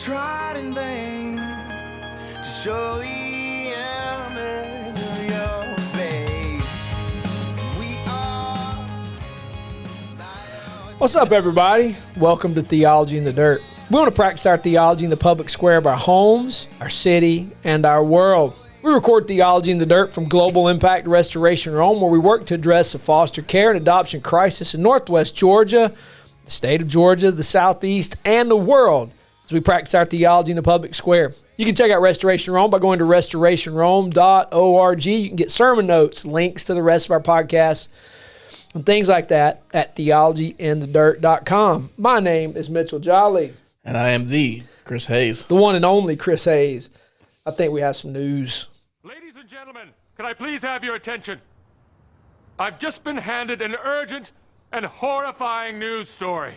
tried in vain to show the image of your face. We are. What's up, everybody? Welcome to Theology in the Dirt. We want to practice our theology in the public square of our homes, our city, and our world. We record Theology in the Dirt from Global Impact Restoration Rome, where we work to address the foster care and adoption crisis in Northwest Georgia, the state of Georgia, the Southeast, and the world as we practice our theology in the public square. You can check out Restoration Rome by going to restorationrome.org. You can get sermon notes, links to the rest of our podcasts, and things like that at theologyinthedirt.com. My name is Mitchell Jolly. And I am the Chris Hayes. The one and only Chris Hayes. I think we have some news. Ladies and gentlemen, can I please have your attention? I've just been handed an urgent and horrifying news story.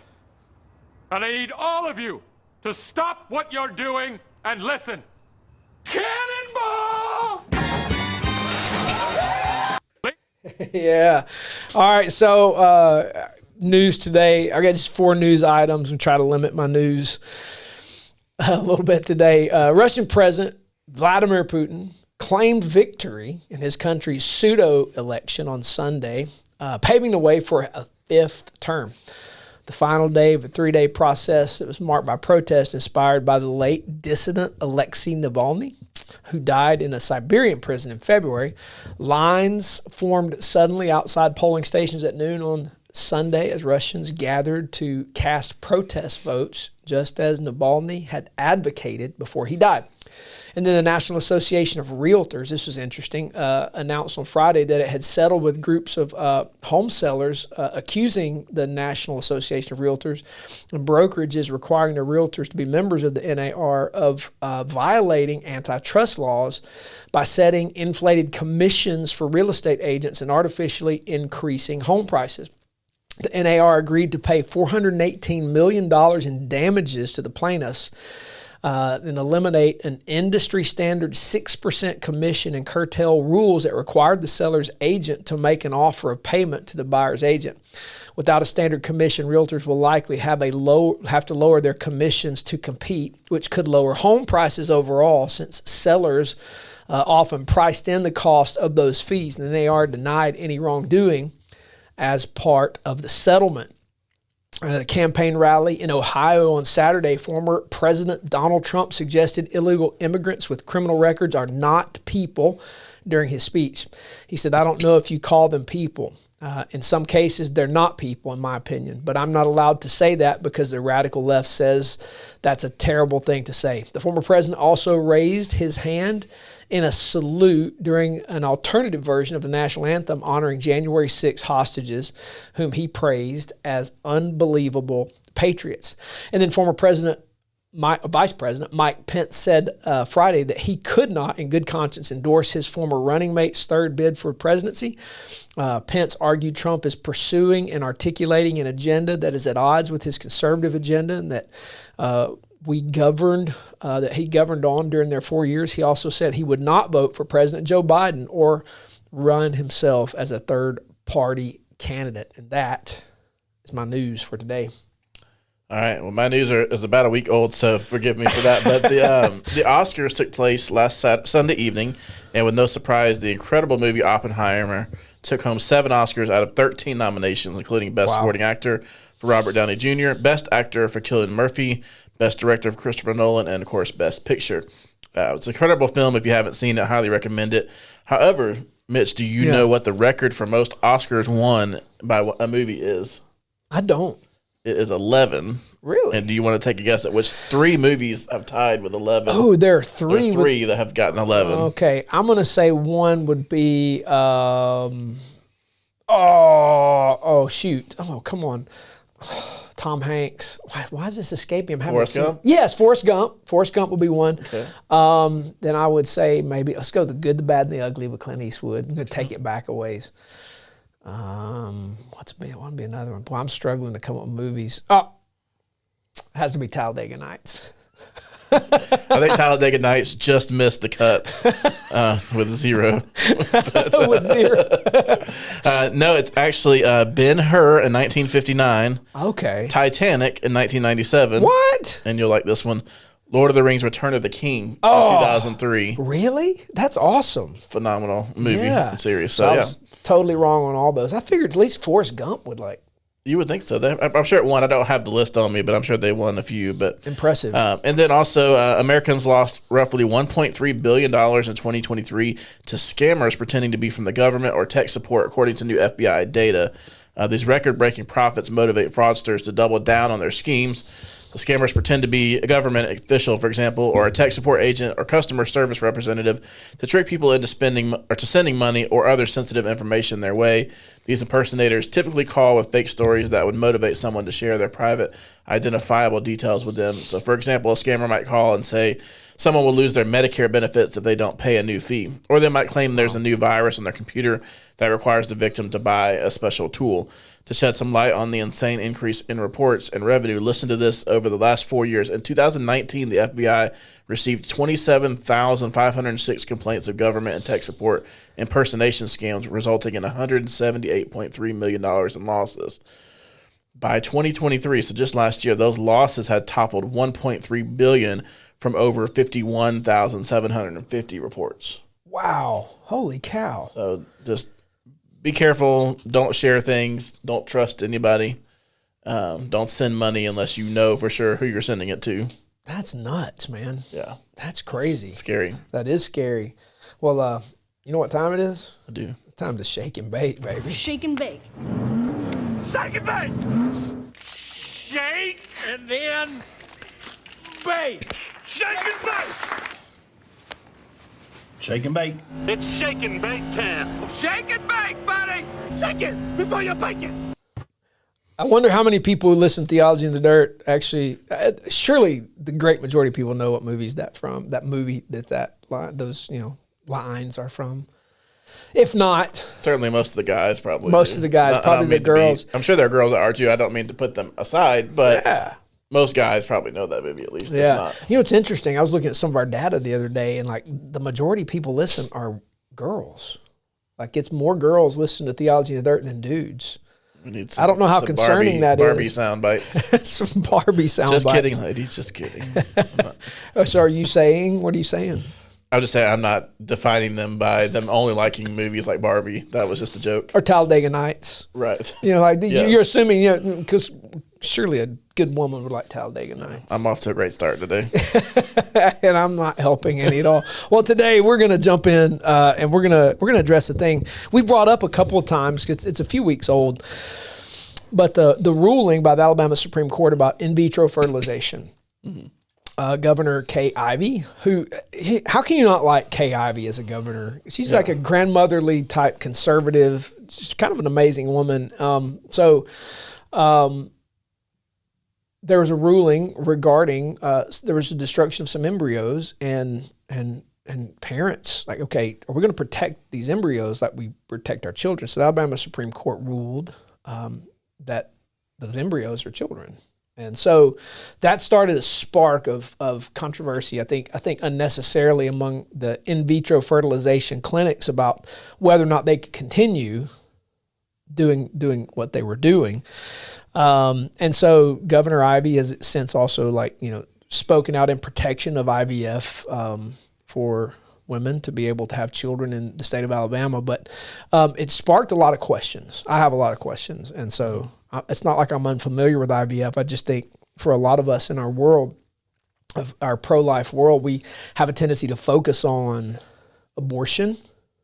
And I need all of you to stop what you're doing and listen. Cannonball! Yeah. All right, so news today. I got just 4 news items and try to limit my news a little bit today. Russian President Vladimir Putin claimed victory in his country's pseudo-election on Sunday, paving the way for a 5th term. The final day of a 3-day process that was marked by protests inspired by the late dissident Alexei Navalny, who died in a Siberian prison in February. Lines formed suddenly outside polling stations at noon on Sunday as Russians gathered to cast protest votes, just as Navalny had advocated before he died. And then the National Association of Realtors, this was interesting, announced on Friday that it had settled with groups of home sellers accusing the National Association of Realtors and brokerages requiring the realtors to be members of the NAR of violating antitrust laws by setting inflated commissions for real estate agents and artificially increasing home prices. The NAR agreed to pay $418 million in damages to the plaintiffs and eliminate an industry standard 6% commission and curtail rules that required the seller's agent to make an offer of payment to the buyer's agent. Without a standard commission, realtors will likely have to lower their commissions to compete, which could lower home prices overall since sellers often priced in the cost of those fees, and the NAR denied any wrongdoing as part of the settlement. At a campaign rally in Ohio on Saturday, former President Donald Trump suggested illegal immigrants with criminal records are not people during his speech. He said, "I don't know if you call them people. In some cases, they're not people, in my opinion, but I'm not allowed to say that because the radical left says that's a terrible thing to say." The former president also raised his hand in a salute during an alternative version of the national anthem honoring January 6 hostages, whom he praised as unbelievable patriots. And then former Vice President Mike Pence said Friday that he could not, in good conscience, endorse his former running mate's third bid for presidency. Pence argued Trump is pursuing and articulating an agenda that is at odds with his conservative agenda and that he governed on during their 4 years. He also said he would not vote for President Joe Biden or run himself as a third-party candidate. And that is my news for today. All right. Well, my news is about a week old, so forgive me for that. But the Oscars took place last Sunday evening, and with no surprise, the incredible movie Oppenheimer took home 7 Oscars out of 13 nominations, including Best Supporting Actor for Robert Downey Jr., Best Actor for Cillian Murphy, Best Director for Christopher Nolan, and, of course, Best Picture. It's an incredible film. If you haven't seen it, I highly recommend it. However, Mitch, do you know what the record for most Oscars won by a movie is? I don't. It is 11. Really? And do you want to take a guess at which 3 movies have tied with 11? Oh, there are 3. There are 3 that have gotten 11. Okay. I'm going to say one would be, shoot. Oh, come on. Tom Hanks. Why is this escaping him? Forrest Gump? Yes, Forrest Gump. Forrest Gump would be one. Okay. Then I would say maybe, let's go The Good, the Bad, and the Ugly with Clint Eastwood. I'm going to take it back a ways. What would be another one? Boy, I'm struggling to come up with movies. Oh, it has to be Talladega Nights. I think Talladega Nights just missed the cut with 0. But, with 0. No, it's actually Ben-Hur in 1959. Okay. Titanic in 1997. What? And you'll like this one. Lord of the Rings: Return of the King in 2003. Really? That's awesome. Phenomenal movie and series. So I was totally wrong on all those. I figured at least Forrest Gump would like. You would think so. I'm sure it won. I don't have the list on me, but I'm sure they won a few. But impressive. And then also, Americans lost roughly $1.3 billion in 2023 to scammers pretending to be from the government or tech support, according to new FBI data. These record-breaking profits motivate fraudsters to double down on their schemes. The scammers pretend to be a government official, for example, or a tech support agent or customer service representative to trick people into spending or to sending money or other sensitive information their way. These impersonators typically call with fake stories that would motivate someone to share their private, identifiable details with them. So, for example, a scammer might call and say someone will lose their Medicare benefits if they don't pay a new fee. Or they might claim there's a new virus on their computer that requires the victim to buy a special tool. To shed some light on the insane increase in reports and revenue, listen to this over the last 4 years. In 2019, the FBI received 27,506 complaints of government and tech support impersonation scams, resulting in $178.3 million in losses. By 2023, so just last year, those losses had toppled $1.3 billion from over 51,750 reports. Wow. Holy cow. So just be careful. Don't share things. Don't trust anybody. Don't send money unless you know for sure who you're sending it to. That's nuts, man. Yeah. That's crazy. It's scary. That is scary. Well, you know what time it is? I do. It's time to shake and bake, baby. Shake and bake. Shake and bake! Shake and then bake! Shake and bake! Shake and bake. It's shake and bake time. Shake and bake, buddy! Shake it before you bake it! I wonder how many people who listen to Theology in the Dirt actually, surely the great majority of people know what movie's that from, that movie those lines are from. If not, certainly most of the guys probably. Most of the guys, probably the girls. I'm sure there are girls that are too. I don't mean to put them aside, but most guys probably know that movie at least. Yeah. If not. You know, it's interesting. I was looking at some of our data the other day, and like the majority of people listen are girls. Like it's more girls listen to Theology in the Dirt than dudes. I don't know how concerning that is. Barbie sound bites. Some Barbie sound bites. Just kidding, bites. ladies. Just kidding. So are you saying, what are you saying? I was just saying I'm not defining them by them only liking movies like Barbie. That was just a joke. Or Talladega Nights. Right. You know, like you're assuming, because surely a good woman would like Talladega Nights. I'm off to a great start today. And I'm not helping any at all. Well, today we're going to jump in and we're going to address the thing we brought up a couple of times because it's a few weeks old. But the ruling by the Alabama Supreme Court about in vitro fertilization. Mm-hmm. Governor Kay Ivey, how can you not like Kay Ivey as a governor? She's like a grandmotherly type conservative. She's kind of an amazing woman. There was a ruling regarding there was a destruction of some embryos and parents like, okay, are we going to protect these embryos like we protect our children? So the Alabama Supreme Court ruled that those embryos are children. And so that started a spark of controversy, I think unnecessarily among the in vitro fertilization clinics about whether or not they could continue doing what they were doing. And so Governor Ivey has since also spoken out in protection of IVF for women to be able to have children in the state of Alabama. But it sparked a lot of questions. I have a lot of questions. And so it's not like I'm unfamiliar with IVF. I just think for a lot of us in our world, of our pro-life world, we have a tendency to focus on abortion,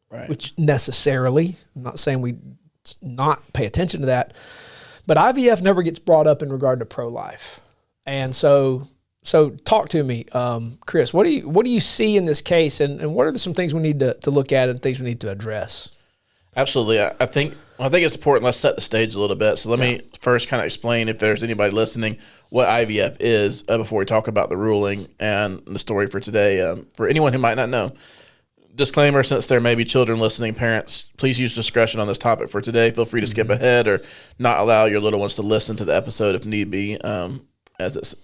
right. Which necessarily, I'm not saying we not pay attention to that, but IVF never gets brought up in regard to pro-life. And so talk to me, Chris, what do you see in this case and what are some things we need to look at and things we need to address? Absolutely. I think it's important. Let's set the stage a little bit. So let me first kind of explain, if there's anybody listening, what IVF is before we talk about the ruling and the story for today. For anyone who might not know, disclaimer, since there may be children listening, parents, please use discretion on this topic for today. Feel free to skip ahead or not allow your little ones to listen to the episode if need be, as it's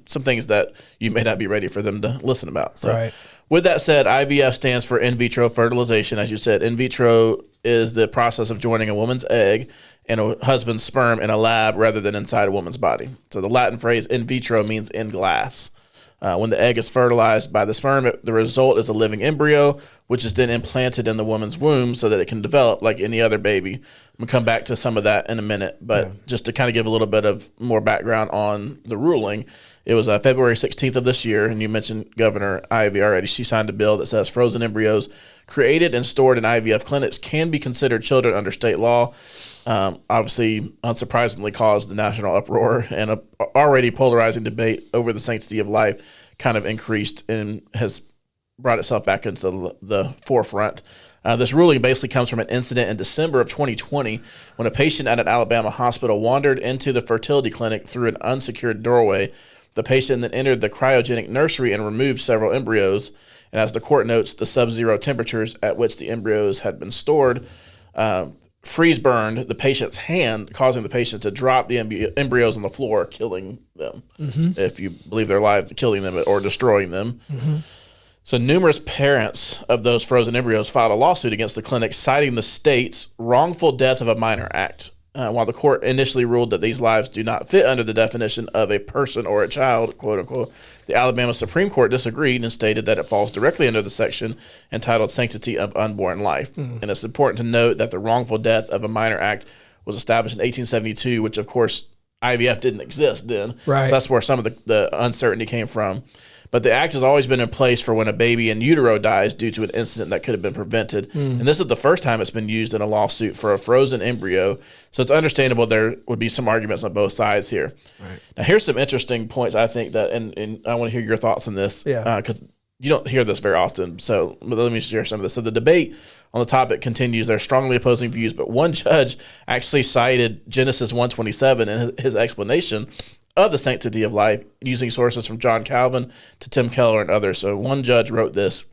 some things that you may not be ready for them to listen about. So right. With that said, IVF stands for in vitro fertilization. As you said, in vitro is the process of joining a woman's egg and a husband's sperm in a lab rather than inside a woman's body. So the Latin phrase in vitro means in glass. When the egg is fertilized by the sperm, the result is a living embryo, which is then implanted in the woman's womb so that it can develop like any other baby. I'm going to come back to some of that in a minute, but just to kind of give a little bit of more background on the ruling, it was February 16th of this year, and you mentioned Governor Ivey already. She signed a bill that says frozen embryos created and stored in IVF clinics can be considered children under state law. Obviously, unsurprisingly, caused the national uproar, and a already polarizing debate over the sanctity of life kind of increased and has brought itself back into the forefront. This ruling basically comes from an incident in December of 2020 when a patient at an Alabama hospital wandered into the fertility clinic through an unsecured doorway. The patient then entered the cryogenic nursery and removed several embryos. And as the court notes, the sub-zero temperatures at which the embryos had been stored freeze burned the patient's hand, causing the patient to drop the embryos on the floor, killing them. If you believe their lives, killing them or destroying them. So numerous parents of those frozen embryos filed a lawsuit against the clinic, citing the state's wrongful death of a minor act. While the court initially ruled that these lives do not fit under the definition of a person or a child, quote unquote, the Alabama Supreme Court disagreed and stated that it falls directly under the section entitled Sanctity of Unborn Life. And it's important to note that the wrongful death of a minor act was established in 1872, which of course IVF didn't exist then. Right. So that's where some of the uncertainty came from. But the act has always been in place for when a baby in utero dies due to an incident that could have been prevented. And this is the first time it's been used in a lawsuit for a frozen embryo. So it's understandable there would be some arguments on both sides here. Right. Now, here's some interesting points I think that, and I want to hear your thoughts on this, because you don't hear this very often. So let me share some of this. So the debate on the topic continues. There's strongly opposing views, but one judge actually cited Genesis 1:27 in his explanation of the sanctity of life, using sources from John Calvin to Tim Keller and others. So one judge wrote this: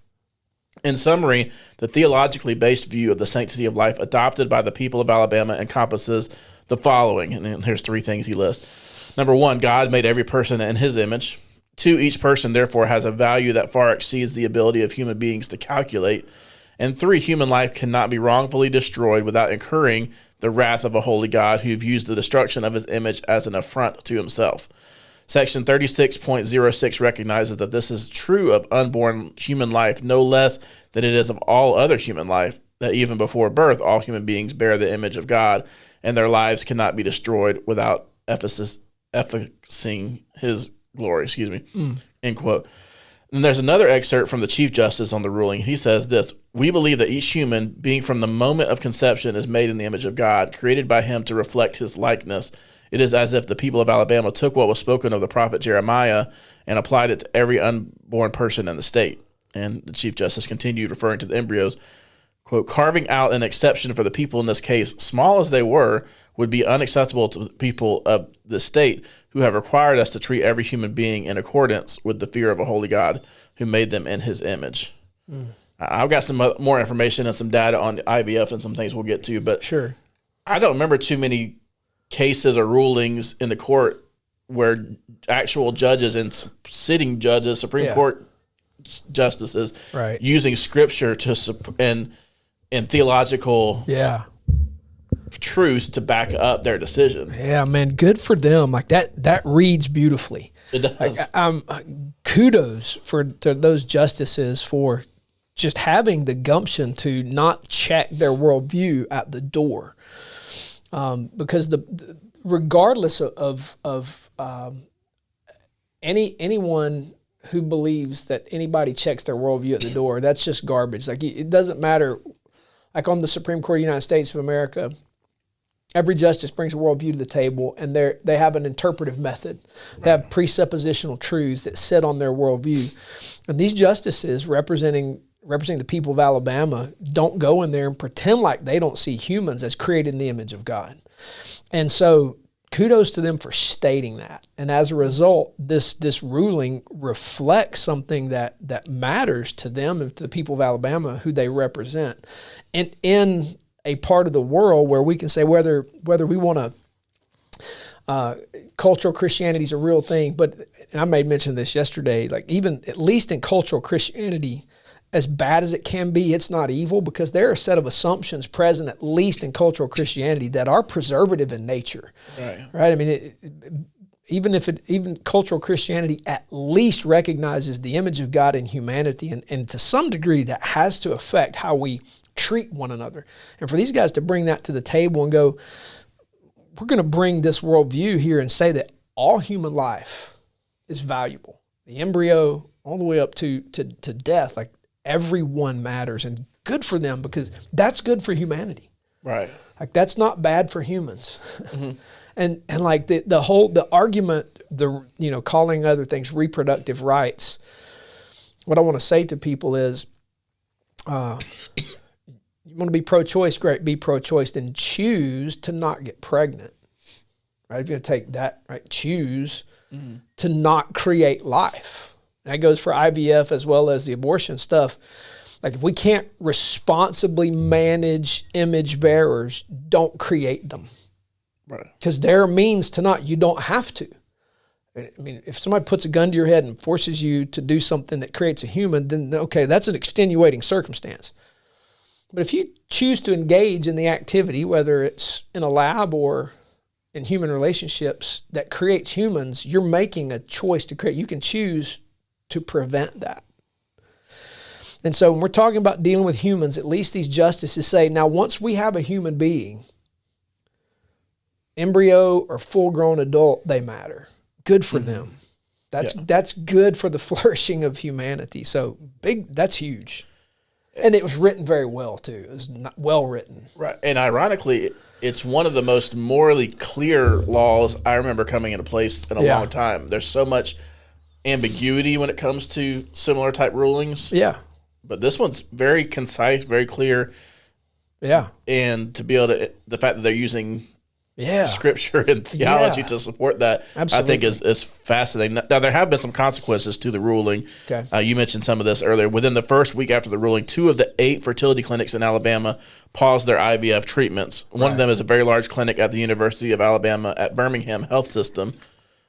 in summary, the theologically based view of the sanctity of life adopted by the people of Alabama encompasses the following, and here's three things he lists. Number one, God made every person in his image. Two, each person therefore has a value that far exceeds the ability of human beings to calculate. And three, human life cannot be wrongfully destroyed without incurring the wrath of a holy God who views the destruction of his image as an affront to himself. Section 36.06 recognizes that this is true of unborn human life no less than it is of all other human life, that even before birth, all human beings bear the image of God, and their lives cannot be destroyed without effaceing his glory, end quote. And there's another excerpt from the Chief Justice on the ruling. He says this: we believe that each human being from the moment of conception is made in the image of God, created by him to reflect his likeness. It is as if the people of Alabama took what was spoken of the prophet Jeremiah and applied it to every unborn person in the state. And the Chief Justice continued, referring to the embryos, quote, carving out an exception for the people in this case, small as they were, would be unacceptable to the people of the state who have required us to treat every human being in accordance with the fear of a holy God who made them in his image. I've got some more information and some data on IVF and some things we'll get to, but Sure. I don't remember too many cases or rulings in the court where actual judges and sitting judges, Supreme Court justices, using scripture to and theological truths to back up their decision. Yeah, man, good for them. Like that reads beautifully. It does. Kudos to those justices for just having the gumption to not check their worldview at the door, because regardless of anyone who believes that anybody checks their worldview at the door, that's just garbage. Like, it doesn't matter. Like on the Supreme Court of the United States of America, every justice brings a worldview to the table, and they have an interpretive method. They have presuppositional truths that sit on their worldview. And these justices representing the people of Alabama don't go in there and pretend like they don't see humans as created in the image of God. And so kudos to them for stating that. And as a result, this ruling reflects something that matters to them and to the people of Alabama who they represent. And in a part of the world where we can say whether we want to, cultural Christianity is a real thing, but, and I made mention of this yesterday, like even at least in cultural Christianity, as bad as it can be, it's not evil, because there are a set of assumptions present, at least in cultural Christianity, that are preservative in nature. Right? I mean, even cultural Christianity at least recognizes the image of God in humanity, and to some degree that has to affect how we treat one another. And for these guys to bring that to the table and go, we're going to bring this worldview here and say that all human life is valuable. The embryo all the way up to death, like everyone matters, and good for them because that's good for humanity. Right. Like that's not bad for humans. Mm-hmm. and like the argument, calling other things reproductive rights, what I want to say to people is, you want to be pro-choice, great, be pro-choice, then choose to not get pregnant. Right? If you're going to take that, right, choose to not create life. That goes for IVF as well as the abortion stuff. Like if we can't responsibly manage image bearers, don't create them. Right. Because they're means to not. You don't have to. I mean, if somebody puts a gun to your head and forces you to do something that creates a human, then okay, that's an extenuating circumstance. But if you choose to engage in the activity, whether it's in a lab or in human relationships that creates humans, you're making a choice to create. You can choose to prevent that. And so when we're talking about dealing with humans, at least these justices say, now once we have a human being, embryo or full-grown adult, they matter. Good for them. That's good for the flourishing of humanity. So that's huge. And it was written very well too. It was well written. Right. And ironically, it's one of the most morally clear laws I remember coming into place in a long time. There's so much ambiguity when it comes to similar type rulings. Yeah. But this one's very concise, very clear. Yeah. And to be able to, the fact that they're using scripture and theology to support that, absolutely, I think is fascinating. Now, there have been some consequences to the ruling. Okay. You mentioned some of this earlier. Within the first week after the ruling, 2 of the 8 fertility clinics in Alabama paused their IVF treatments. One of them is a very large clinic at the University of Alabama at Birmingham Health System.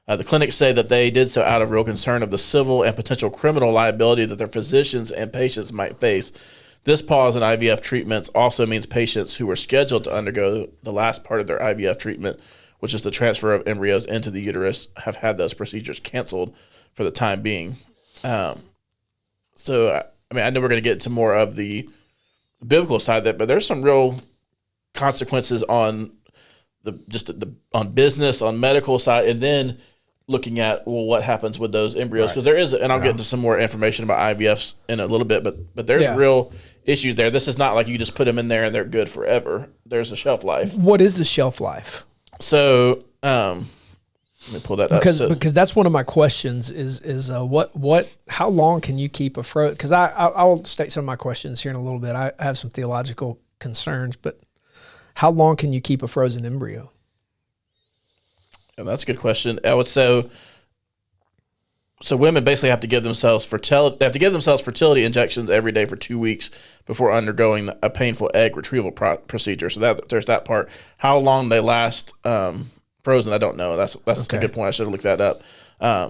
The clinics say that they did so out of real concern of the civil and potential criminal liability that their physicians and patients might face. This pause in IVF treatments also means patients who were scheduled to undergo the last part of their IVF treatment, which is the transfer of embryos into the uterus, have had those procedures canceled for the time being. I know we're going to get into more of the biblical side of that, but there's some real consequences on on business, on medical side, and then looking at what happens with those embryos, because there is, and I'll get into some more information about IVFs in a little bit, but there's real issues there. This is not like you just put them in there and they're good forever. There's a shelf life. What is the shelf life? So let me pull that up. Because that's one of my questions is how long can you keep a frozen? Because I'll state some of my questions here in a little bit. I have some theological concerns, but how long can you keep a frozen embryo? And that's a good question. I would say, so women basically have to give themselves fertility injections every day for 2 weeks before undergoing a painful egg retrieval procedure. So there's that part. How long they last frozen, I don't know. That's a good point. I should have looked that up. I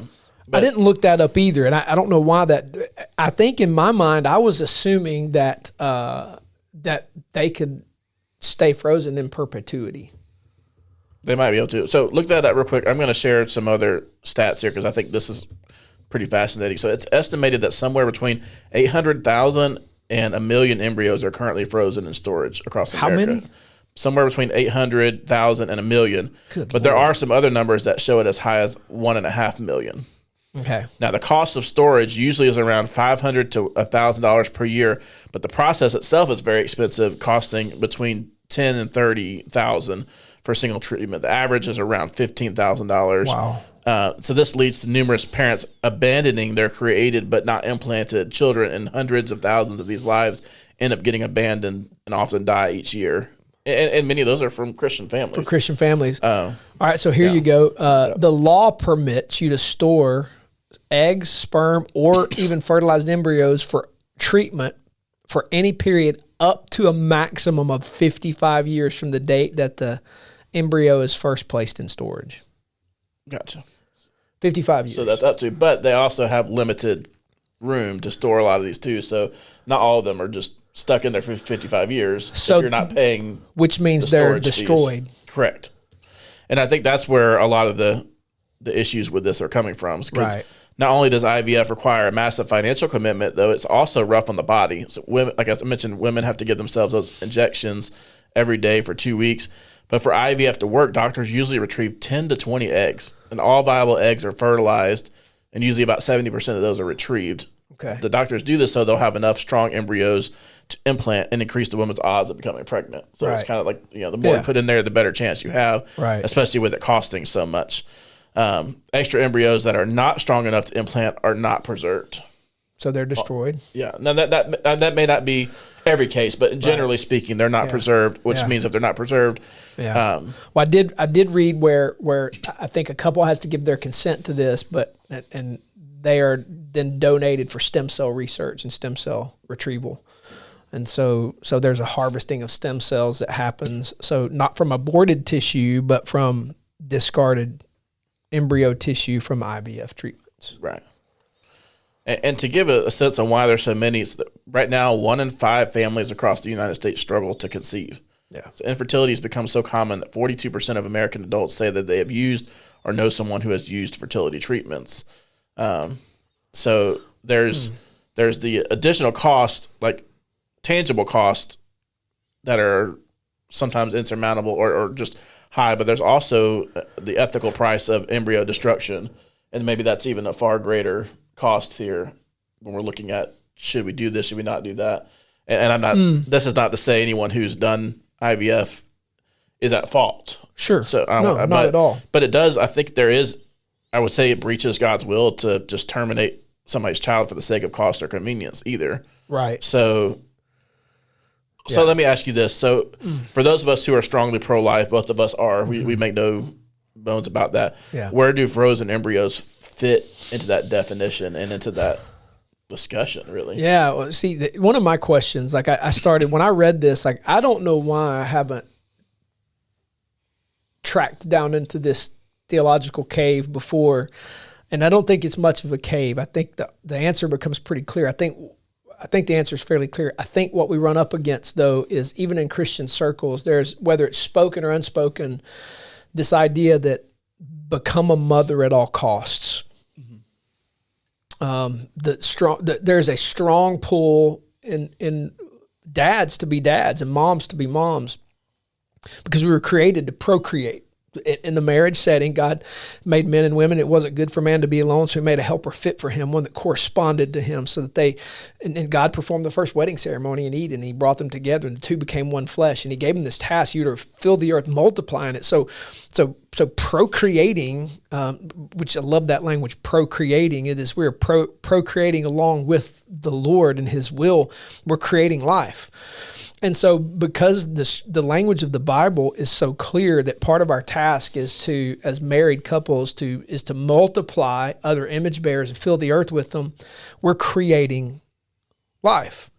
didn't look that up either, and I don't know why that. I think in my mind I was assuming that that they could stay frozen in perpetuity. They might be able to. So look that up real quick. I'm going to share some other stats here because I think this is pretty fascinating. So it's estimated that somewhere between 800,000 and 1 million embryos are currently frozen in storage across America. How many? Somewhere between 800,000 and 1 million. Good but Lord. There are some other numbers that show it as high as 1.5 million. Okay. Now, the cost of storage usually is around $500 to $1,000 per year, but the process itself is very expensive, costing between $10,000 and $30,000 for a single treatment. The average is around $15,000. Wow. So this leads to numerous parents abandoning their created but not implanted children, and hundreds of thousands of these lives end up getting abandoned and often die each year. And many of those are from Christian families. For Christian families. All right, so here you go. The law permits you to store eggs, sperm, or even fertilized embryos for treatment for any period up to a maximum of 55 years from the date that the embryo is first placed in storage. Gotcha. 55 years. So that's up to, but they also have limited room to store a lot of these too. So not all of them are just stuck in there for 55 years. So if you're not paying, which means they're destroyed. Fees. Correct. And I think that's where a lot of the the issues with this are coming from. Because Right. not only does IVF require a massive financial commitment, though, it's also rough on the body. So women, like I mentioned, women have to give themselves those injections every day for 2 weeks. But for IVF to work, doctors usually retrieve 10 to 20 eggs, and all viable eggs are fertilized, and usually about 70% of those are retrieved. Okay. The doctors do this so they'll have enough strong embryos to implant and increase the woman's odds of becoming pregnant. So Right. it's kind of like, the more you put in there, the better chance you have, Right. especially with it costing so much. Extra embryos that are not strong enough to implant are not preserved. So they're destroyed. Yeah. Now that may not be every case, but generally speaking, they're not preserved, which Yeah. means if they're not preserved, Yeah. Well, I did read where I think a couple has to give their consent to this, but and they are then donated for stem cell research and stem cell retrieval. And so there's a harvesting of stem cells that happens. So not from aborted tissue, but from discarded embryo tissue from IVF treatments. right. And to give a sense on why there's so many, it's that right now 1 in 5 families across the United States struggle to conceive. Yeah. So infertility has become so common that 42% of American adults say that they have used or know someone who has used fertility treatments. So there's the additional cost, like tangible cost, that are sometimes insurmountable or just high, but there's also the ethical price of embryo destruction, and maybe that's even a far greater cost here when we're looking at, should we do this, should we not do that? And I'm not. This is not to say anyone who's done IVF is at fault. Sure. So not at all. But it does. I think there is. I would say it breaches God's will to just terminate somebody's child for the sake of cost or convenience either. Right. So Yeah. let me ask you this. So for those of us who are strongly pro-life, both of us are, we make no bones about that. Yeah. Where do frozen embryos fit into that definition and into that discussion, really? Yeah. Well, see, one of my questions, like I started when I read this, like I don't know why I haven't tracked down into this theological cave before, and I don't think it's much of a cave. I think the answer becomes pretty clear. I think the answer is fairly clear. I think what we run up against, though, is even in Christian circles, there's, whether it's spoken or unspoken, this idea that become a mother at all costs. There's a strong pull in dads to be dads and moms to be moms, because we were created to procreate. In the marriage setting, God made men and women. It wasn't good for man to be alone, so he made a helper fit for him, one that corresponded to him, so that and God performed the first wedding ceremony in Eden. He brought them together, and the two became one flesh, and he gave them this task: you to fill the earth, multiplying it. So procreating, which I love that language, procreating, it is we're procreating along with the Lord and his will. We're creating life. And so because the language of the Bible is so clear that part of our task is to, as married couples, is to multiply other image bearers and fill the earth with them, we're creating life.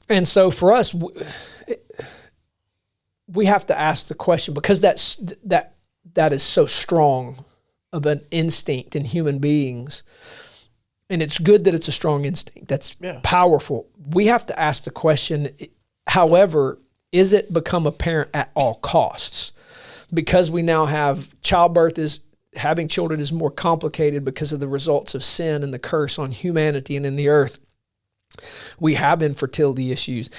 And so for us, we have to ask the question, because that is so strong of an instinct in human beings. And it's good that it's a strong instinct. That's powerful. We have to ask the question, however, is it become apparent at all costs? Because we now have having children is more complicated because of the results of sin and the curse on humanity and in the earth. We have infertility issues.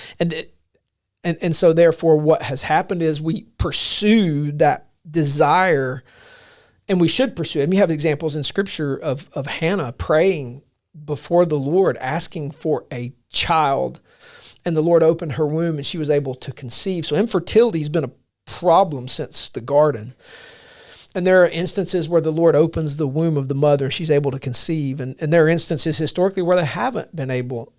And so therefore what has happened is we pursue that desire, and we should pursue it. And we have examples in Scripture of Hannah praying before the Lord, asking for a child, and the Lord opened her womb and she was able to conceive. So infertility has been a problem since the garden. And there are instances where the Lord opens the womb of the mother, she's able to conceive. And there are instances historically where they haven't been able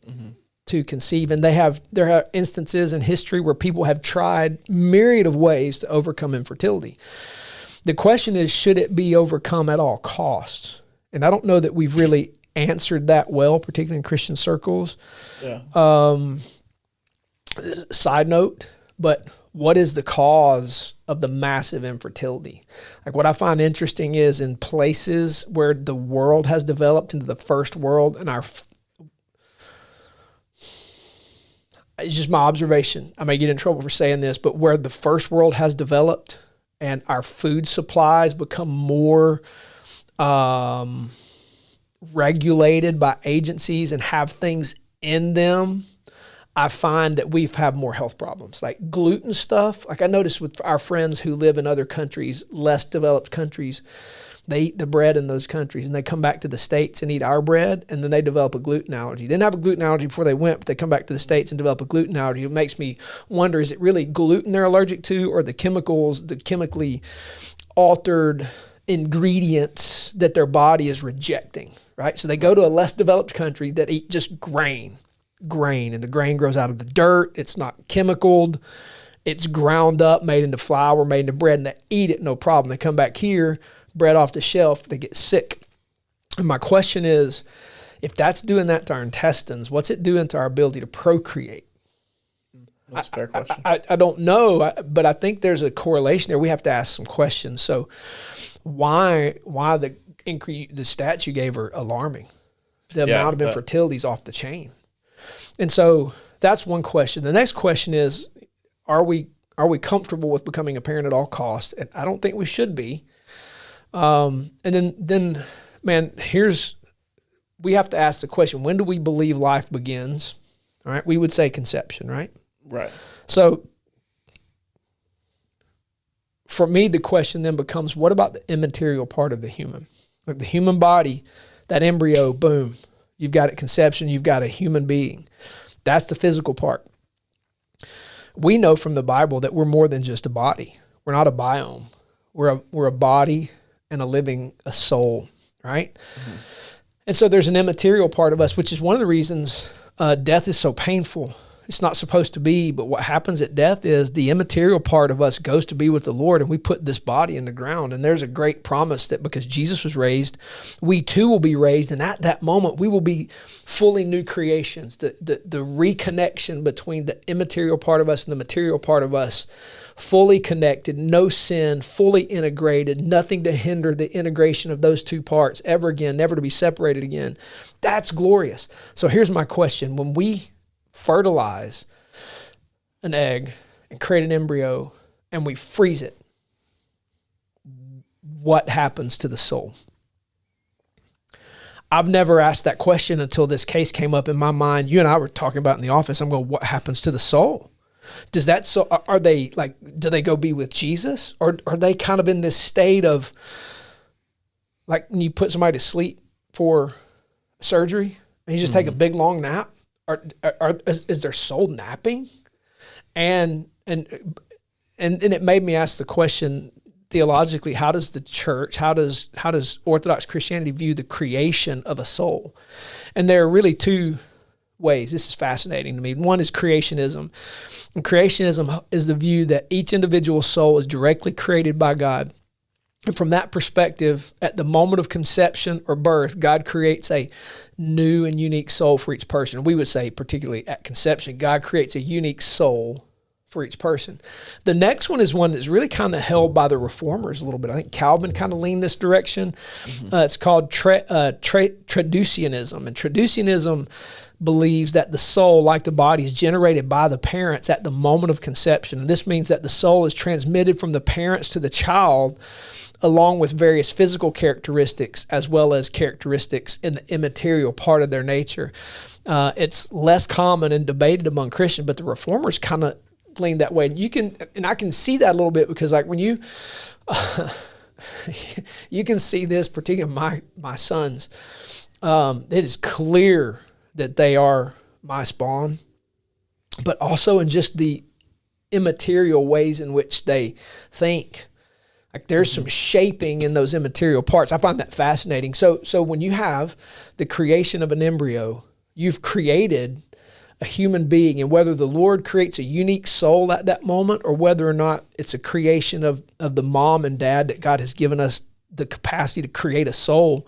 to conceive. And there are instances in history where people have tried myriad of ways to overcome infertility. The question is, should it be overcome at all costs? And I don't know that we've really answered that well, particularly in Christian circles. Yeah. Side note, but what is the cause of the massive infertility? Like, what I find interesting is in places where the world has developed into the first world, and it's just my observation. I may get in trouble for saying this, but where the first world has developed and our food supplies become more regulated by agencies and have things in them, I find that we've had more health problems. Like gluten stuff, like I noticed with our friends who live in other countries, less developed countries, they eat the bread in those countries and they come back to the States and eat our bread, and then they develop a gluten allergy. They didn't have a gluten allergy before they went, but they come back to the States and develop a gluten allergy. It makes me wonder, is it really gluten they're allergic to, or the chemicals, the chemically altered ingredients that their body is rejecting, right? So they go to a less developed country that eat just grain, and the grain grows out of the dirt. It's not chemicaled. It's ground up, made into flour, made into bread, and they eat it, no problem. They come back here, bread off the shelf, they get sick. And my question is, if that's doing that to our intestines, what's it doing to our ability to procreate? That's a fair question. I don't know, but I think there's a correlation there. We have to ask some questions. So why the stats you gave are alarming? The amount of infertility is off the chain. And so that's one question. The next question is, are we comfortable with becoming a parent at all costs? And I don't think we should be. And then, man, we have to ask the question, when do we believe life begins? All right. We would say conception, right? Right. So for me, the question then becomes, what about the immaterial part of the human? Like the human body, that embryo, boom, you've got at conception, you've got a human being. That's the physical part. We know from the Bible that we're more than just a body. We're not a biome. We're a body and a soul, right? Mm-hmm. And so there's an immaterial part of us, which is one of the reasons death is so painful. It's not supposed to be, but what happens at death is the immaterial part of us goes to be with the Lord, and we put this body in the ground. And there's a great promise that because Jesus was raised, we too will be raised. And at that moment, we will be fully new creations. The reconnection between the immaterial part of us and the material part of us, fully connected, no sin, fully integrated, nothing to hinder the integration of those two parts ever again, never to be separated again. That's glorious. So here's my question. When we fertilize an egg and create an embryo and we freeze it, what happens to the soul? I've never asked that question until this case came up in my mind. You and I were talking about it in the office. I'm going, what happens to the soul? Does that soul, are they like, do they go be with Jesus, or are they kind of in this state of like when you put somebody to sleep for surgery and you just take a big long nap? Is their soul napping? And it made me ask the question theologically, how does the church, how does Orthodox Christianity view the creation of a soul? And there are really two ways. This is fascinating to me. One is creationism. And creationism is the view that each individual soul is directly created by God. And from that perspective, at the moment of conception or birth, God creates a new and unique soul for each person. We would say, particularly at conception, God creates a unique soul for each person. The next one is one that's really kind of held by the reformers a little bit. I think Calvin kind of leaned this direction. Mm-hmm. It's called traducianism. And traducianism believes that the soul, like the body, is generated by the parents at the moment of conception. And this means that the soul is transmitted from the parents to the child, along with various physical characteristics as well as characteristics in the immaterial part of their nature. It's less common and debated among Christians, but the reformers kind of lean that way. And I can see that a little bit because like when you can see this, particularly my sons, it is clear that they are my spawn, but also in just the immaterial ways in which they think. Like there's some shaping in those immaterial parts. I find that fascinating. So when you have the creation of an embryo, you've created a human being, and whether the Lord creates a unique soul at that moment or whether or not it's a creation of the mom and dad that God has given us the capacity to create a soul,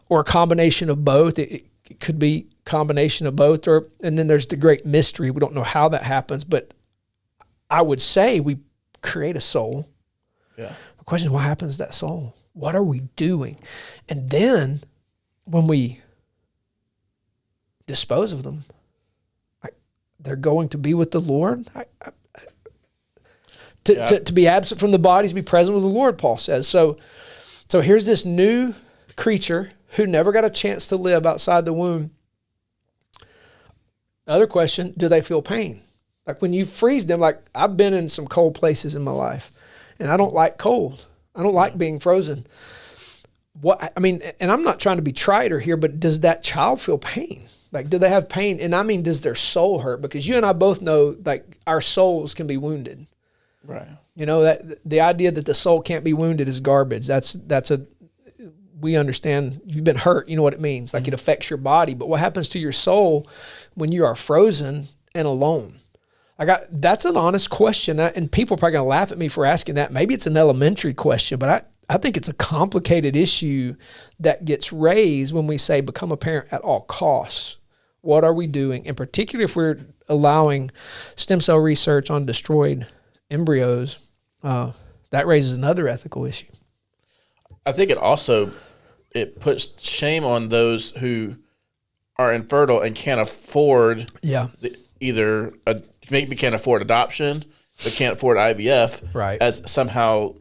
or a combination of both. It could be a combination of both, and then there's the great mystery. We don't know how that happens, but I would say we create a soul. Yeah. The question is, what happens to that soul? What are we doing? And then when we dispose of them, they're going to be with the Lord. To be absent from the body is to be present with the Lord, Paul says. So here's this new creature who never got a chance to live outside the womb. Other question, do they feel pain? Like when you freeze them, like I've been in some cold places in my life, and I don't like cold. I don't like being frozen. And I'm not trying to be triter here, but does that child feel pain? Like, do they have pain? And I mean, does their soul hurt? Because you and I both know, like, our souls can be wounded. Right. You know, that the idea that the soul can't be wounded is garbage. We understand you've been hurt. You know what it means. Like, it affects your body. But what happens to your soul when you are frozen and alone? That's an honest question. And people are probably going to laugh at me for asking that. Maybe it's an elementary question, but I think it's a complicated issue that gets raised when we say become a parent at all costs. What are we doing? And particularly if we're allowing stem cell research on destroyed embryos, that raises another ethical issue. I think it puts shame on those who are infertile and can't afford maybe can't afford adoption, but can't afford IVF, right? As somehow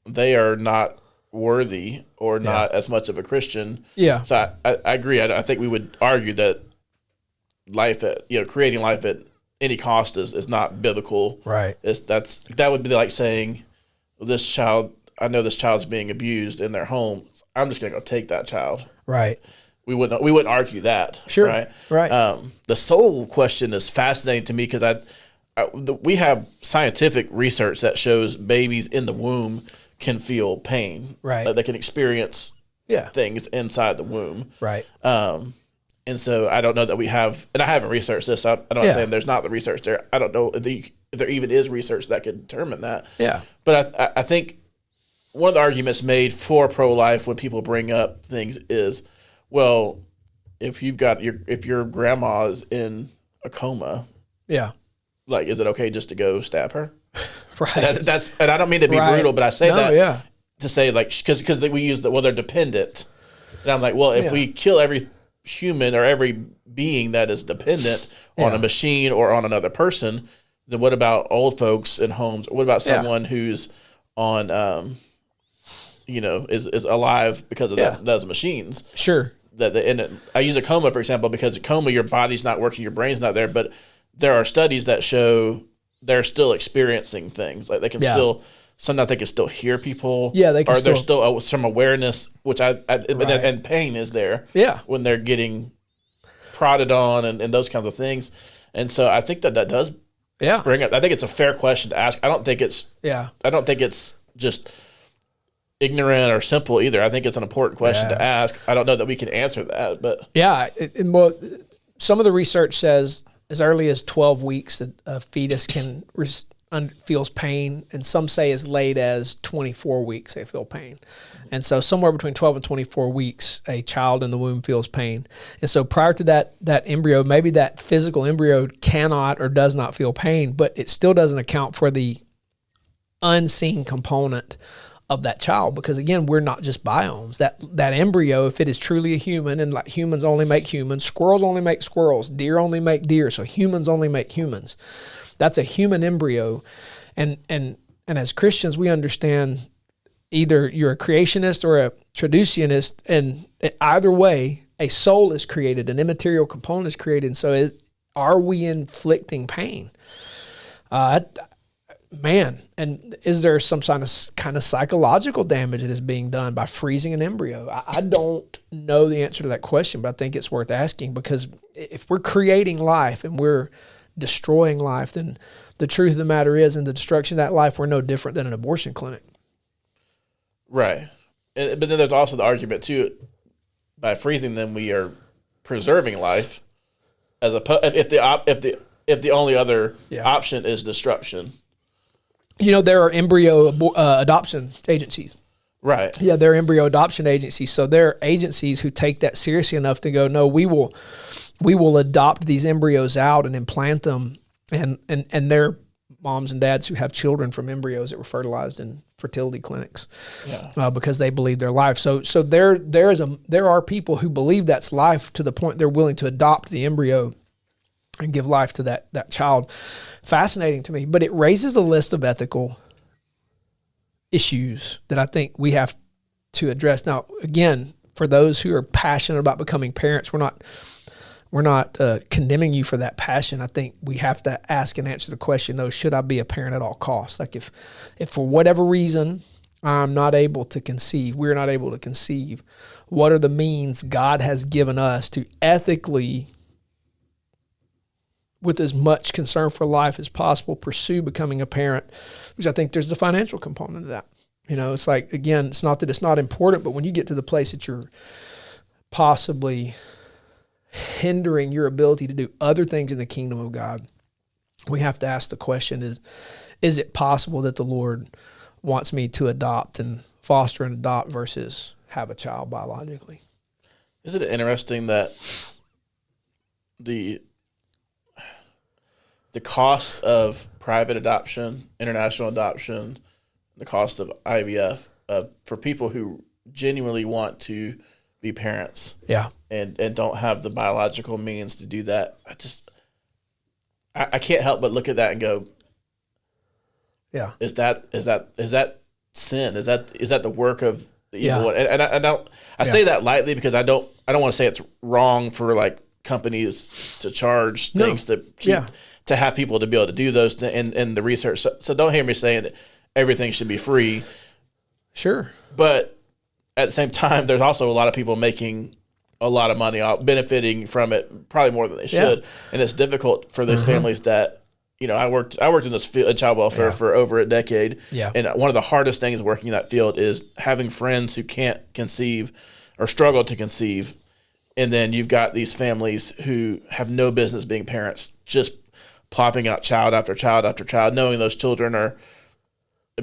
they are not worthy or not as much of a Christian. Yeah. So I agree. I think we would argue that creating life at any cost is not biblical. Right. That would be like saying, I know this child's being abused in their home. I'm just going to go take that child. Right. We wouldn't argue that. Sure. Right. Right. The soul question is fascinating to me because we have scientific research that shows babies in the womb can feel pain. Right. They can experience things inside the womb. Right. And so I don't know that we have, and I haven't researched this. I'm not saying there's not the research there. I don't know if there even is research that could determine that. Yeah. But I think one of the arguments made for pro-life when people bring up things is, well, if your grandma is in a coma, like, is it okay just to go stab her? Right. And I don't mean to be brutal, but I say to say, like, because we use they're dependent. And I'm like, well, if we kill every human or every being that is dependent on a machine or on another person, then what about old folks in homes? What about someone who's on, is alive because of those machines? Sure. I use a coma, for example, because a coma, your body's not working, your brain's not there, but there are studies that show they're still experiencing things. Like they can sometimes they can still hear people. Yeah, there's still some awareness, which and pain is there. Yeah, when they're getting prodded on and those kinds of things. And so I think that does bring up. I think it's a fair question to ask. I don't think it's just ignorant or simple either. I think it's an important question to ask. I don't know that we can answer that, but some of the research says as early as 12 weeks that a fetus feels pain, and some say as late as 24 weeks they feel pain. And so somewhere between 12 and 24 weeks, a child in the womb feels pain. And so prior to that embryo, maybe that physical embryo cannot or does not feel pain, but it still doesn't account for the unseen component of that child, because again, we're not just biomes. That embryo, if it is truly a human, and like humans only make humans, squirrels only make squirrels, deer only make deer, so humans only make humans. That's a human embryo, and as Christians, we understand either you're a creationist or a traducianist, and either way, a soul is created, an immaterial component is created. And so, are we inflicting pain? And is there some kind of psychological damage that is being done by freezing an embryo? I don't know the answer to that question, but I think it's worth asking, because if we're creating life and we're destroying life, then the truth of the matter is, in the destruction of that life, we're no different than an abortion clinic. Right. But then there's also the argument, too, by freezing them, we are preserving life, as if the only other option is destruction. There are embryo adoption agencies. Right. Yeah, there are embryo adoption agencies. So there are agencies who take that seriously enough to go, no, we will adopt these embryos out and implant them. And they're moms and dads who have children from embryos that were fertilized in fertility clinics because they believe they're life. So there are people who believe that's life to the point they're willing to adopt the embryo and give life to that child. Fascinating to me, but it raises a list of ethical issues that I think we have to address. Now, again, for those who are passionate about becoming parents, we're not condemning you for that passion. I think we have to ask and answer the question, though, should I be a parent at all costs? Like if for whatever reason I'm not able to conceive, we're not able to conceive, what are the means God has given us to ethically, with as much concern for life as possible, pursue becoming a parent? Because I think there's the financial component of that. It's like, again, it's not that it's not important, but when you get to the place that you're possibly hindering your ability to do other things in the kingdom of God, we have to ask the question, is it possible that the Lord wants me to adopt and foster and adopt versus have a child biologically? Isn't it interesting that the cost of private adoption, international adoption, the cost of IVF for people who genuinely want to be parents, and don't have the biological means to do that, I can't help but look at that and go, is that sin? Is that the work of the evil one? And I say that lightly because I don't want to say it's wrong for like companies to charge things to have people to be able to do those and the research. So don't hear me saying that everything should be free. Sure. But at the same time, there's also a lot of people making a lot of money off, benefiting from it, probably more than they should. And it's difficult for those families that, I worked in this field, in child welfare for over a decade. Yeah. And one of the hardest things working in that field is having friends who can't conceive or struggle to conceive. And then you've got these families who have no business being parents, just plopping out child after child after child, knowing those children are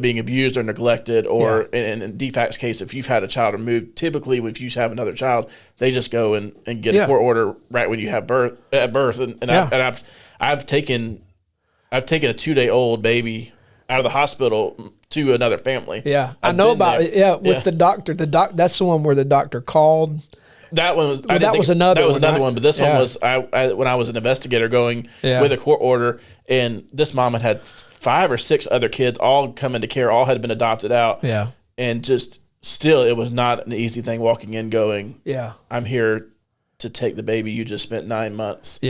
being abused or neglected, or in DFAC's case, if you've had a child removed, typically if you have another child, they just go and get a court order right when you have at birth. And I've taken a 2-day-old baby out of the hospital to another family. Yeah, I know about it. Yeah, with the doctor. That's the one where the doctor called. That one was another one, but this one was I when I was an investigator going with a court order, and this mom had 5 or 6 other kids all come into care, all had been adopted out. Yeah, and just still, it was not an easy thing walking in, going, I'm here to take the baby you just spent 9 months.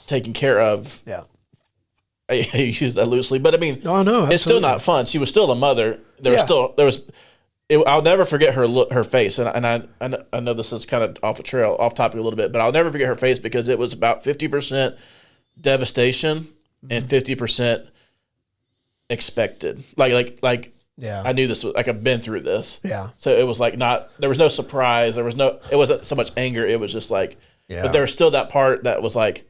Taking care of. Yeah, I use that loosely, but I mean, no, I know, it's still not fun. She was still a mother. I'll never forget her face, and I know this is kind of off topic a little bit, but I'll never forget her face because it was about 50% devastation and 50% expected. Like I knew this was like, I've been through this. Yeah. So it was like there was no surprise. It wasn't so much anger. It was just like, but there was still that part that was like,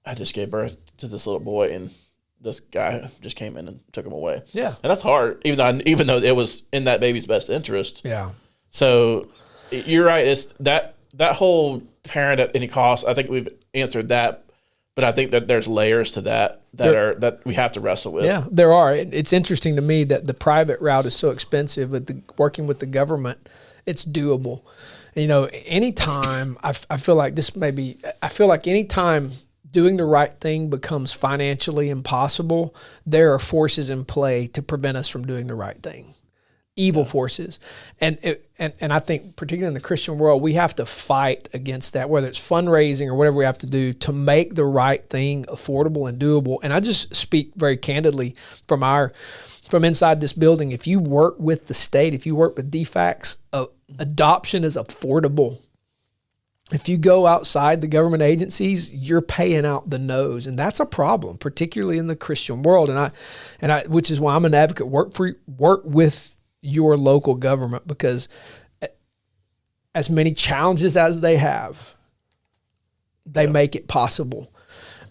I just gave birth to this little boy and this guy just came in and took him away. Yeah. And that's hard, even though it was in that baby's best interest. Yeah. So you're right. It's that whole parent at any cost, I think we've answered that, but I think that there's layers to that we have to wrestle with. Yeah, there are. It's interesting to me that the private route is so expensive, but working with the government, it's doable. Anytime I feel like anytime doing the right thing becomes financially impossible, there are forces in play to prevent us from doing the right thing. Evil forces. And I think particularly in the Christian world, we have to fight against that, whether it's fundraising or whatever we have to do to make the right thing affordable and doable. And I just speak very candidly from inside this building. If you work with the state, if you work with DFACs, adoption is affordable. If you go outside the government agencies, you're paying out the nose, and that's a problem, particularly in the Christian world. And I, which is why I'm an advocate. Work with your local government, because as many challenges as they have, they make it possible.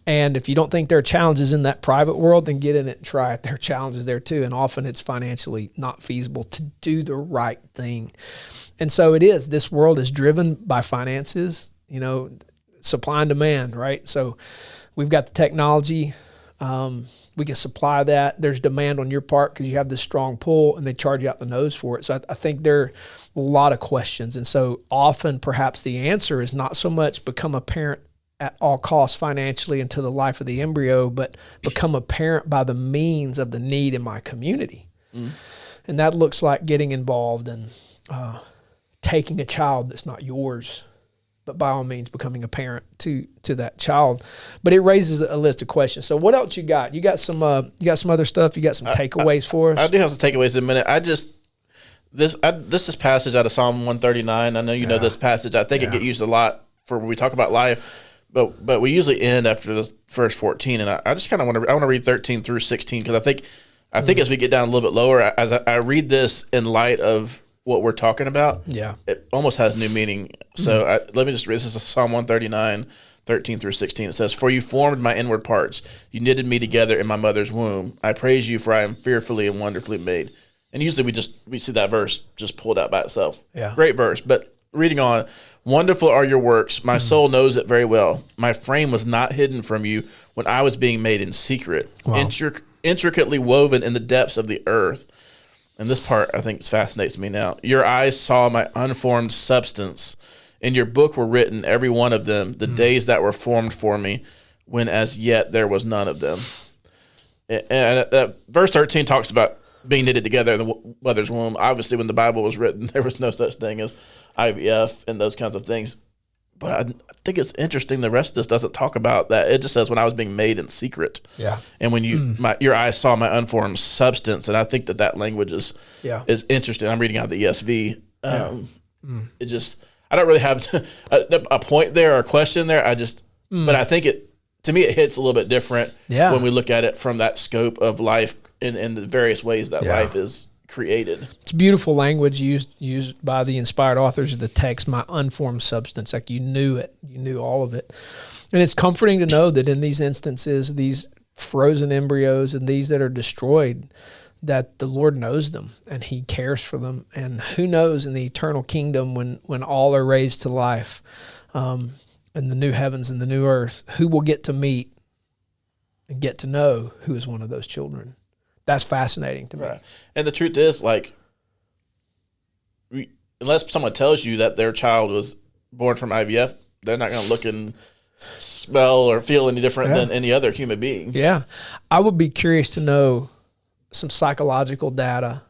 And if you don't think there are challenges in that private world, then get in it and try it. There are challenges there too, and often it's financially not feasible to do the right thing. And so this world is driven by finances, supply and demand, right? So we've got the technology, we can supply that. There's demand on your part because you have this strong pull, and they charge you out the nose for it. So I think there are a lot of questions. And so often perhaps the answer is not so much become a parent at all costs financially into the life of the embryo, but become a parent by the means of the need in my community. And that looks like getting involved in taking a child that's not yours, but by all means becoming a parent to that child. But it raises a list of questions. So what else you got? You got some other stuff? You got some takeaways for us? I do have some takeaways in a minute. This is passage out of Psalm 139. I know you know this passage. I think it gets used a lot for when we talk about life, but we usually end after the first 14. And I just kind of want to read 13 through 16 because I think as we get down a little bit lower, as I read this in light of what we're talking about, it almost has new meaning. So let me just read. This is Psalm 139, 13 through 16. It says, "For you formed my inward parts. You knitted me together in my mother's womb. I praise you, for I am fearfully and wonderfully made." And usually we see that verse just pulled out by itself. Yeah. Great verse. But reading on, "Wonderful are your works. My soul knows it very well. My frame was not hidden from you when I was being made in secret, intricately woven in the depths of the earth." And this part, I think, fascinates me now. "Your eyes saw my unformed substance. In your book were written, every one of them, the days that were formed for me, when as yet there was none of them." And verse 13 talks about being knitted together in the mother's womb. Obviously, when the Bible was written, there was no such thing as IVF and those kinds of things. But I think it's interesting the rest of this doesn't talk about that. It just says, when I was being made in secret. Yeah. And when your eyes saw my unformed substance, and I think that language is interesting. I'm reading out the ESV. It just, I don't really have a point there or a question there. But I think to me, it hits a little bit different when we look at it from that scope of life in the various ways that life is created. It's beautiful language used by the inspired authors of the text, my unformed substance. Like you knew it. You knew all of it. And it's comforting to know that in these instances, these frozen embryos and these that are destroyed, that the Lord knows them and he cares for them. And who knows in the eternal kingdom when all are raised to life, in the new heavens and the new earth, who will get to meet and get to know who is one of those children. That's fascinating to me. Right. And the truth is, like, unless someone tells you that their child was born from IVF, they're not going to look and smell or feel any different than any other human being. Yeah. I would be curious to know some psychological data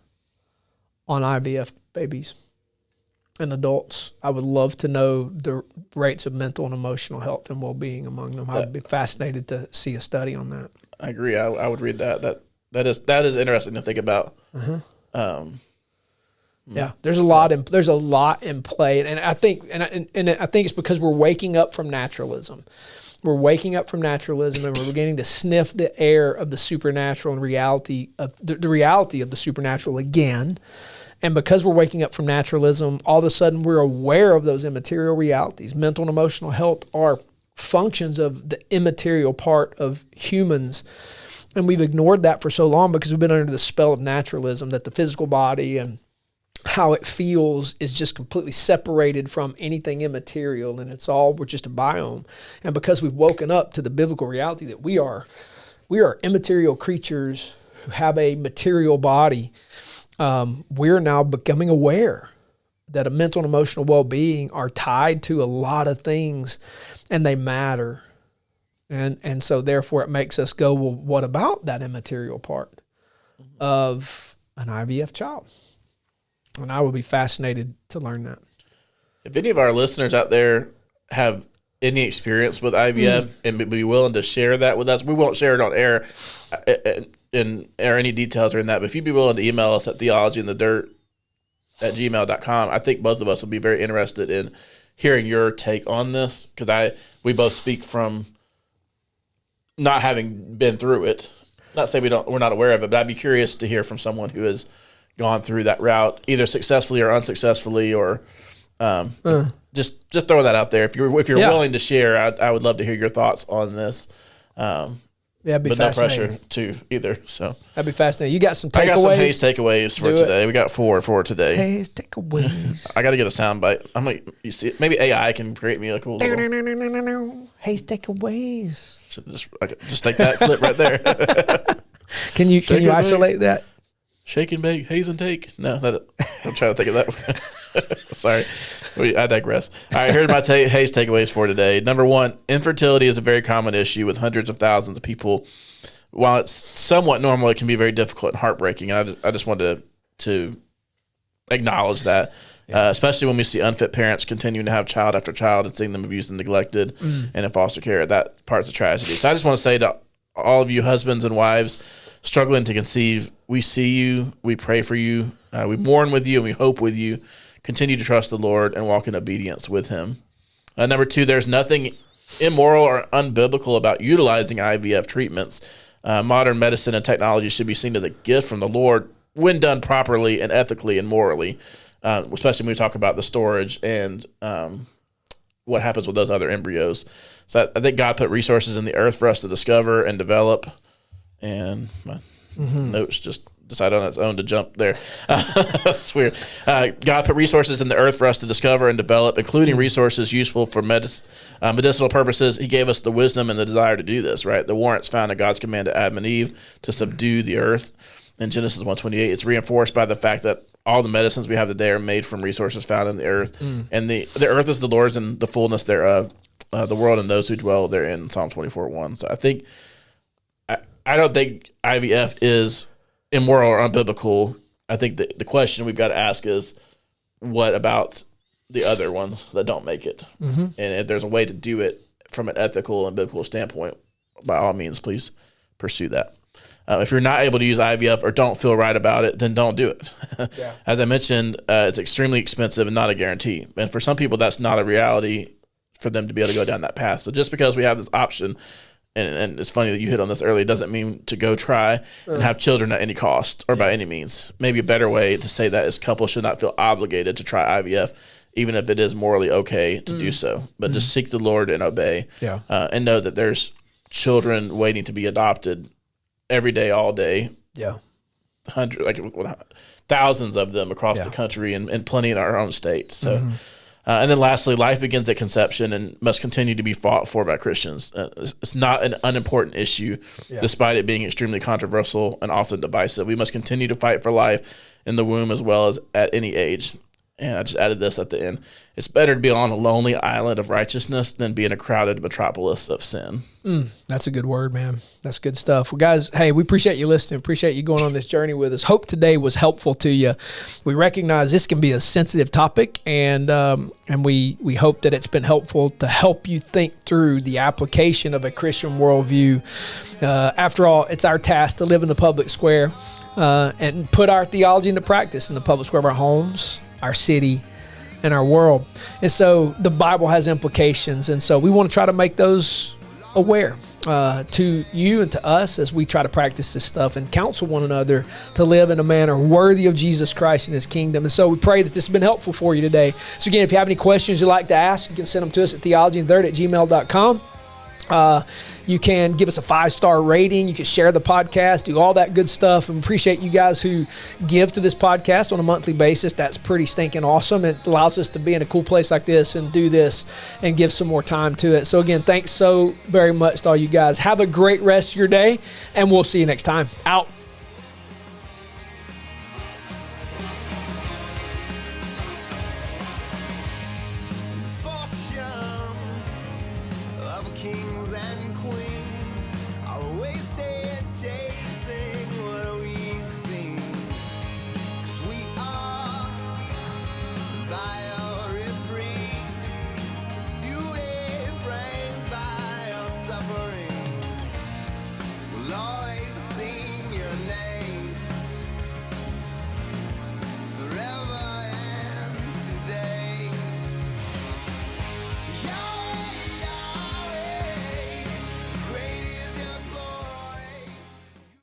on IVF babies and adults. I would love to know the rates of mental and emotional health and well-being among them. I would be fascinated to see a study on that. I agree. I would read that. That is interesting to think about. There's a lot in play, and I think it's because we're waking up from naturalism. We're waking up from naturalism, and we're beginning to sniff the air of the supernatural and reality of the reality of the supernatural again. And because we're waking up from naturalism, all of a sudden we're aware of those immaterial realities. Mental and emotional health are functions of the immaterial part of humans. And we've ignored that for so long because we've been under the spell of naturalism, that the physical body and how it feels is just completely separated from anything immaterial, and we're just a biome. And because we've woken up to the biblical reality that we are immaterial creatures who have a material body, we're now becoming aware that a mental and emotional well-being are tied to a lot of things, and they matter. And so therefore it makes us go, well, what about that immaterial part of an IVF child? And I would be fascinated to learn that. If any of our listeners out there have any experience with IVF and be willing to share that with us, we won't share it on air or any details or in that, but if you'd be willing to email us at theologyinthedirt@gmail.com, I think both of us will be very interested in hearing your take on this, because we both speak from not having been through it. Not say we're not aware of it, but I'd be curious to hear from someone who has gone through that route, either successfully or unsuccessfully, or just throw that out there. If you're willing to share, I would love to hear your thoughts on this. It'd be but fascinating. No pressure to either. So that'd be fascinating. You got some takeaways? I got some Hayes takeaways for today. We got four for today. Hayes takeaways. I got to get a sound bite. You see, maybe AI can create me a cool little Hayes takeaways. Just take that clip right there. Can you isolate that? Shake and bake, Hayes and take. No, I'm trying to think of that. Sorry, I digress. All right, here's my Hayes takeaways for today. Number one, infertility is a very common issue with hundreds of thousands of people. While it's somewhat normal, it can be very difficult and heartbreaking. And I just wanted to acknowledge that, especially when we see unfit parents continuing to have child after child and seeing them abused and neglected and in foster care. That part's a tragedy. So I just want to say to all of you husbands and wives struggling to conceive, we see you, we pray for you, we mourn with you, and we hope with you. Continue to trust the Lord and walk in obedience with him. Number two, there's nothing immoral or unbiblical about utilizing IVF treatments. Modern medicine and technology should be seen as a gift from the Lord when done properly and ethically and morally, especially when we talk about the storage and what happens with those other embryos. So I think God put resources in the earth for us to discover and develop, and my notes just decided on its own to jump there. That's weird. God put resources in the earth for us to discover and develop, including resources useful for medicinal purposes. He gave us the wisdom and the desire to do this, right? The warrants found in God's command to Adam and Eve to subdue the earth in Genesis 1:28. It's reinforced by the fact that all the medicines we have today are made from resources found in the earth. And the earth is the Lord's and the fullness thereof, the world and those who dwell therein, Psalm 24:1. So I don't think IVF is immoral or unbiblical. I think the question we've got to ask is, what about the other ones that don't make it? And if there's a way to do it from an ethical and biblical standpoint, by all means, please pursue that. If you're not able to use IVF or don't feel right about it, then don't do it. As I mentioned, it's extremely expensive and not a guarantee. And for some people, that's not a reality for them to be able to go down that path. So just because we have this option, and it's funny that you hit on this early, doesn't mean to go try and have children at any cost or by any means. Maybe a better way to say that is couples should not feel obligated to try IVF, even if it is morally okay to do so. But just seek the Lord and obey, and know that there's children waiting to be adopted every day, all day. Thousands of them across the country and plenty in our own state. So. And then lastly, life begins at conception and must continue to be fought for by Christians. It's not an unimportant issue, despite it being extremely controversial and often divisive. We must continue to fight for life in the womb as well as at any age. And I just added this at the end. It's better to be on a lonely island of righteousness than be in a crowded metropolis of sin. That's a good word, man. That's good stuff. Well, guys, hey, we appreciate you listening. Appreciate you going on this journey with us. Hope today was helpful to you. We recognize this can be a sensitive topic, and we hope that it's been helpful to help you think through the application of a Christian worldview. After all, it's our task to live in the public square and put our theology into practice in the public square of our homes, our city, and our world. And so the Bible has implications, and so we want to try to make those aware to you and to us as we try to practice this stuff and counsel one another to live in a manner worthy of Jesus Christ and his kingdom. And so we pray that this has been helpful for you today. So again, if you have any questions you'd like to ask, you can send them to us at theologyandthird@gmail.com. You can give us a 5-star rating. You can share the podcast, do all that good stuff. And appreciate you guys who give to this podcast on a monthly basis. That's pretty stinking awesome. It allows us to be in a cool place like this and do this and give some more time to it. So again, thanks so very much to all you guys. Have a great rest of your day, and we'll see you next time. Out.